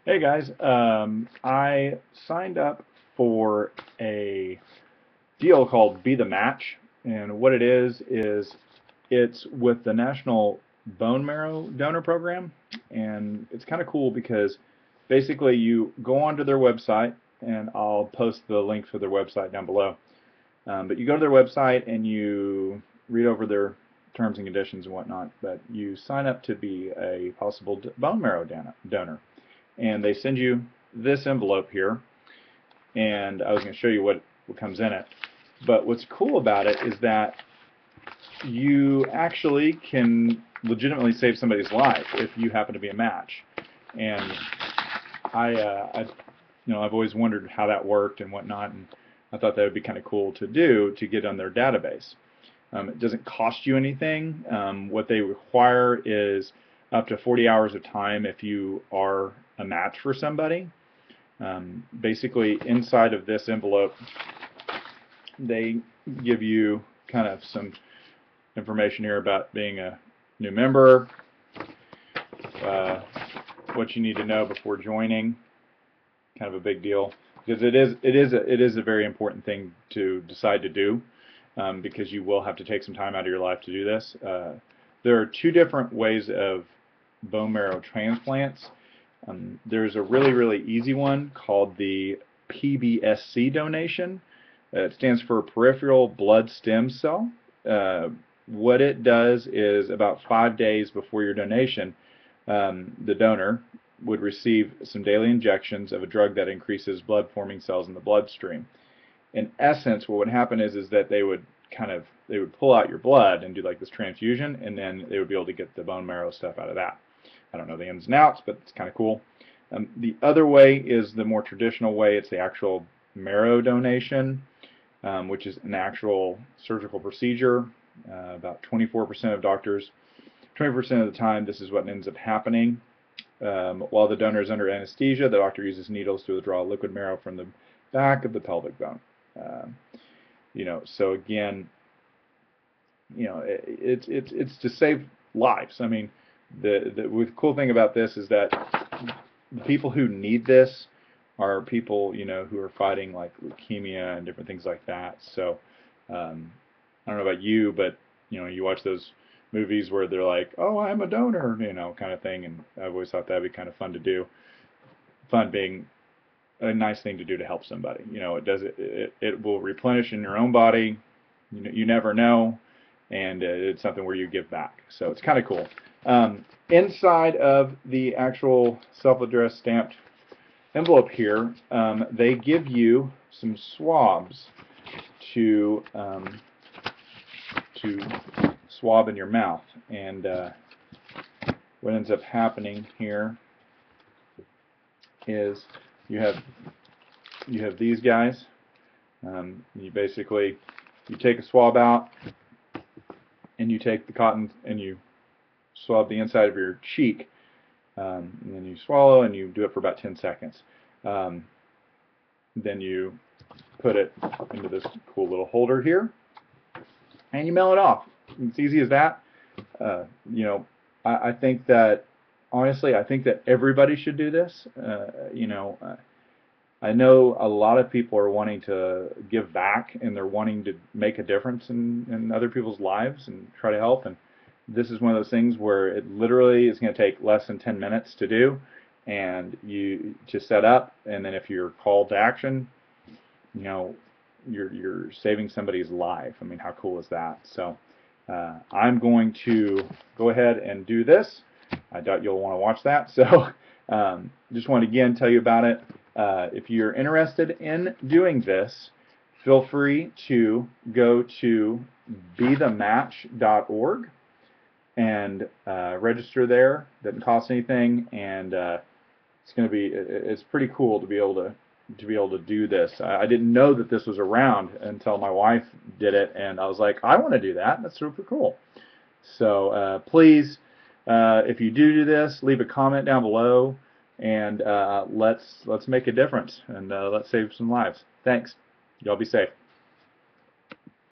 Hey guys, I signed up for a deal called Be the Match, and what it is it's with the National Bone Marrow Donor Program, and it's kind of cool because basically you go onto their website, and I'll post the link for their website down below. But you go to their website and you read over their terms and conditions and whatnot, but you sign up to be a possible bone marrow donor. And they send you this envelope here, and I was going to show you what comes in it. But what's cool about it is that you actually can legitimately save somebody's life if you happen to be a match. And I've always wondered how that worked and whatnot, and I thought that would be kind of cool to do to get on their database. It doesn't cost you anything. What they require is up to 40 hours of time if you are a match for somebody. Basically, inside of this envelope, they give you kind of some information here about being a new member, what you need to know before joining, kind of a big deal, because it is a very important thing to decide to do, because you will have to take some time out of your life to do this. There are two different ways of bone marrow transplants. There's a really easy one called the PBSC donation. It stands for peripheral blood stem cell. What it does is about 5 days before your donation, the donor would receive some daily injections of a drug that increases blood forming cells in the bloodstream. In essence, what would happen is that they would pull out your blood and do like this transfusion, and then they would be able to get the bone marrow stuff out of that. I don't know the ins and outs, but it's kind of cool. The other way is the more traditional way. It's the actual marrow donation, which is an actual surgical procedure. About 24% of doctors, 20% of the time, this is what ends up happening. While the donor is under anesthesia, the doctor uses needles to withdraw liquid marrow from the back of the pelvic bone. So again, it's to save lives. I mean, the cool thing about this is that the people who need this are people who are fighting like leukemia and different things like that. So I don't know about you, but you watch those movies where they're like, "Oh, I'm a donor," kind of thing, and I've always thought that'd be kind of fun to do. Fun being a nice thing to do to help somebody. It will replenish in your own body. You never know, and it's something where you give back. So it's kind of cool. Inside of the actual self-addressed stamped envelope here, they give you some swabs to swab in your mouth. And what ends up happening here is you have these guys. You take a swab out, and you take the cotton and you swab the inside of your cheek, and then you swallow, and you do it for about 10 seconds. Then you put it into this cool little holder here, and you mail it off. It's easy as that. I think that, honestly, I think that everybody should do this. I know a lot of people are wanting to give back, and they're wanting to make a difference in other people's lives and try to help. And this is one of those things where it literally is going to take less than 10 minutes to do, and you just set up. And then if you're called to action, you're saving somebody's life. I mean, how cool is that? So I'm going to go ahead and do this. I doubt you'll want to watch that. So just want to again tell you about it. If you're interested in doing this, feel free to go to bethematch.org and register there. Doesn't cost anything, and it's pretty cool to be able to do this. I didn't know that this was around until my wife did it, and I was like, I want to do that. That's super cool. So please, if you do this, leave a comment down below, and let's make a difference, and let's save some lives. Thanks. Y'all be safe.